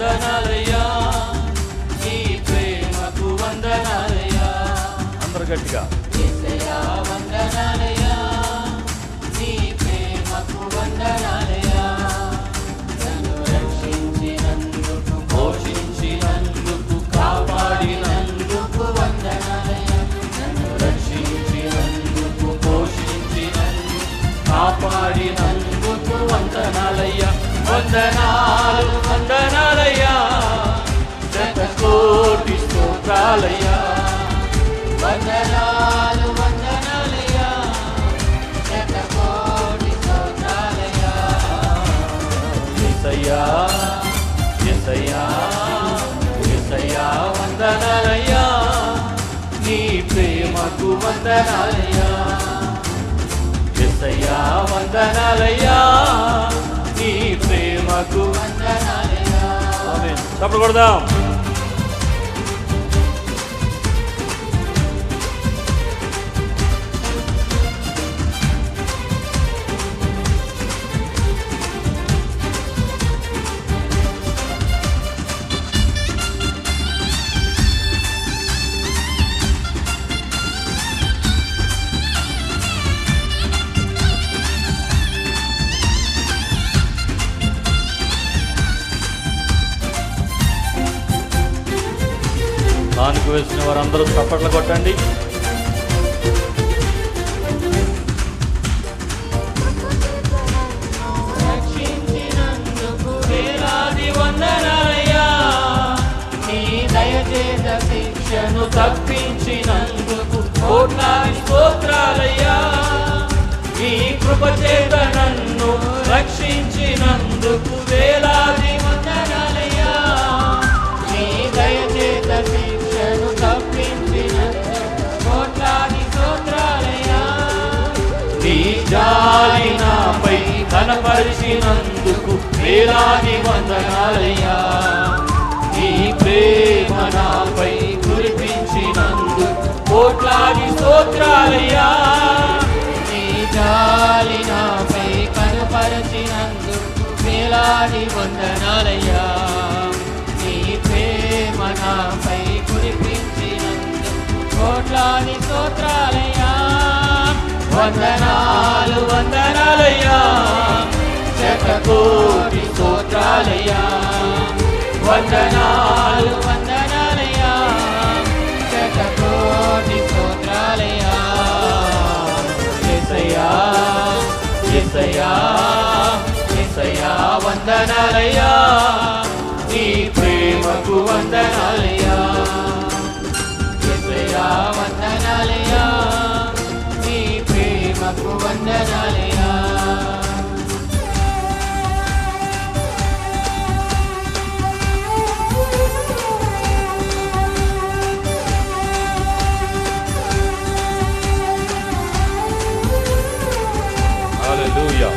వందనాలయ్యా, నీ ప్రేమకు వందనాలయ్యా. అందరు గట్టిగా యేసయ్యా వందనాలయ్యా, నీ ప్రేమకు వందనాలయ్యా. నన్ను రక్షించినందుకు, పోషించినందుకు, కాపాడినందుకు వందనాలయ్యా. నన్ను రక్షించినందుకు, పోషించినందుకు, కాపాడినందుకు వందనాలయ్యా. వందనాలు వందనాలయ్యా, శతకోటి స్తోత్రాలయ్యా. వందనాలు వందనాలయ్యా, శతకోటి స్తోత్రాలయ్యా. యేసయ్యా యేసయ్యా యేసయ్యా వందనాలయ్యా, నీ ప్రేమకు వందనాలయ్యా. యేసయ్యా వందనాలయ్యా, నీ ప్రేమకు వందనాలయ్యా. ఆమేన్. చప్పట్లు కొడదాం. కానుక వేసిన వారందరూ చప్పట్లు కొట్టండి. రక్షించినందుకు వేలాది వందనాలయ్యా, నీ దయచేత శిక్షను తప్పించినందుకు కోట్లాది స్తోత్రాలయ్యా. నీ కృపచేత నన్ను రక్షించినందుకు వేలాది వందనాలయ్యా. నీ దయచేత శిక్షను తప్పించినందుకు కోట్లాది స్తోత్రాలయ్యా. నీ జాలి నాపై కనపరిచినందుకు వేలాది వందనాలయ్యా. నీ ప్రేమ నాపై కురిపించినందుకు కోట్లాది స్తోత్రాలయ్యా. నీ జాలి నాపై కనపరిచినందుకు వేలాది వందనాలయ్యా. నీ ప్రేమ నాపై కురిపించినందుకు కోట్లాది స్తోత్రాలయ్యా. వందనాలు వందనాలయ్యా, శతకోటి స్తోత్రాలయ్యా. వందనాలు వందనాలయ్యా, శతకోటి స్తోత్రాలయ్యా. యేసయ్యా యేసయ్యా యేసయ్యా వందనాలయ్యా, నీ ప్రేమకు వందనాలయ్యా. యేసయ్యా వందనాలయ్యా, నీ ప్రేమకు వందనాలయ్యా. హల్లెలూయా.